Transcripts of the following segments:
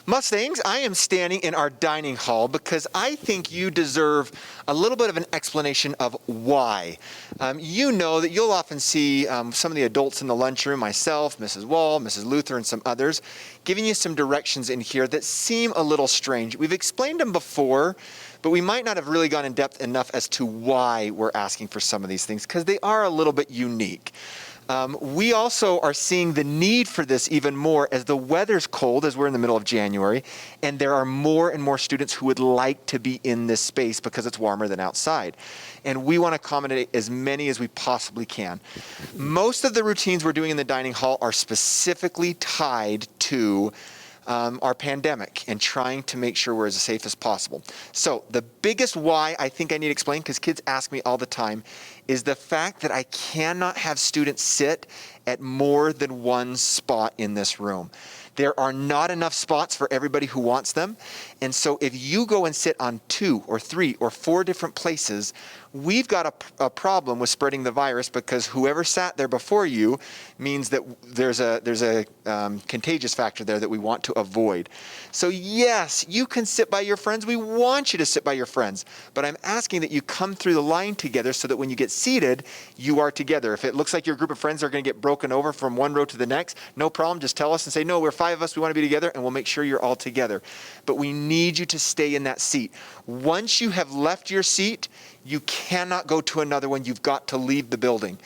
Mustangs, I am standing in our dining hall because I think you deserve a little bit of an explanation of why. You know that you'll often see some of the adults in the lunchroom, myself, Mrs. Wall, Mrs. Luther, and some others, giving you some directions in here that seem a little strange. We've explained them before, but we might not have really gone in depth enough as to why we're asking for some of these things, because they are a little bit unique. We also are seeing the need for this even more as the weather's cold, as we're in the middle of January, and there are more and more students who would like to be in this space because it's warmer than outside. And we want to accommodate as many as we possibly can. Most of the routines we're doing in the dining hall are specifically tied to our pandemic and trying to make sure we're as safe as possible. So the biggest why I think I need to explain, because kids ask me all the time, is the fact that I cannot have students sit at more than one spot in this room. There are not enough spots for everybody who wants them. And so if you go and sit on 2 or 3 or 4 different places, we've got a problem with spreading the virus, because whoever sat there before you means that there's a contagious factor there that we want to avoid. So yes, you can sit by your friends. We want you to sit by your friends. But I'm asking that you come through the line together so that when you get seated, you are together. If it looks like your group of friends are going to get broken over from one row to the next, no problem. Just tell us and say, no, we're 5 of us. We want to be together, and we'll make sure you're all together. But we need you to stay in that seat. Once you have left your seat, you cannot go to another one. You've got to leave the building.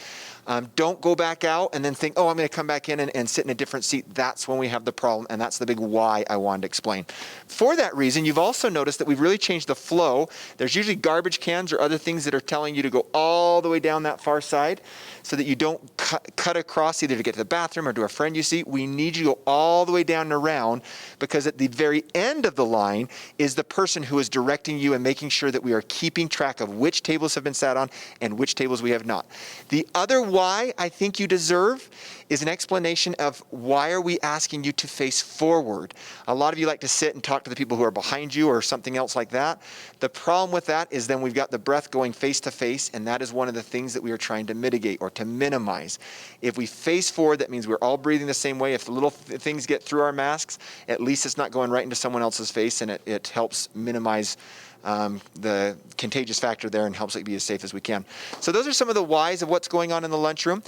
Don't go back out and then think, oh, I'm going to come back in and sit in a different seat. That's when we have the problem, and that's the big why I wanted to explain. For that reason, you've also noticed that we've really changed the flow. There's usually garbage cans or other things that are telling you to go all the way down that far side so that you don't cut across either to get to the bathroom or to a friend you see. We need you to go all the way down and around, because at the very end of the line is the person who is directing you and making sure that we are keeping track of which tables have been sat on and which tables we have not. The other why I think you deserve is an explanation of why are we asking you to face forward. A lot of you like to sit and talk to the people who are behind you or something else like that. The problem with that is then we've got the breath going face to face, and that is one of the things that we are trying to mitigate or to minimize. If we face forward, that means we're all breathing the same way. If the little things get through our masks, at least it's not going right into someone else's face, and it helps minimize the contagious factor there and helps it be as safe as we can. So those are some of the whys of what's going on in the lunchroom.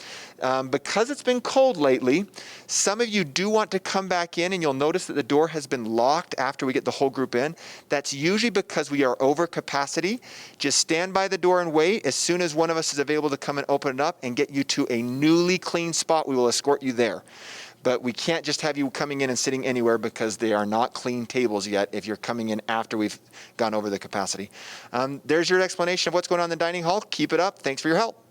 Because it's been cold lately, some of you do want to come back in, and you'll notice that the door has been locked after we get the whole group in. That's usually because we are over capacity. Just stand by the door and wait. As soon as one of us is available to come and open it up and get you to a newly clean spot, we will escort you there. But we can't just have you coming in and sitting anywhere, because they are not clean tables yet if you're coming in after we've gone over the capacity. There's your explanation of what's going on in the dining hall. Keep it up. Thanks for your help.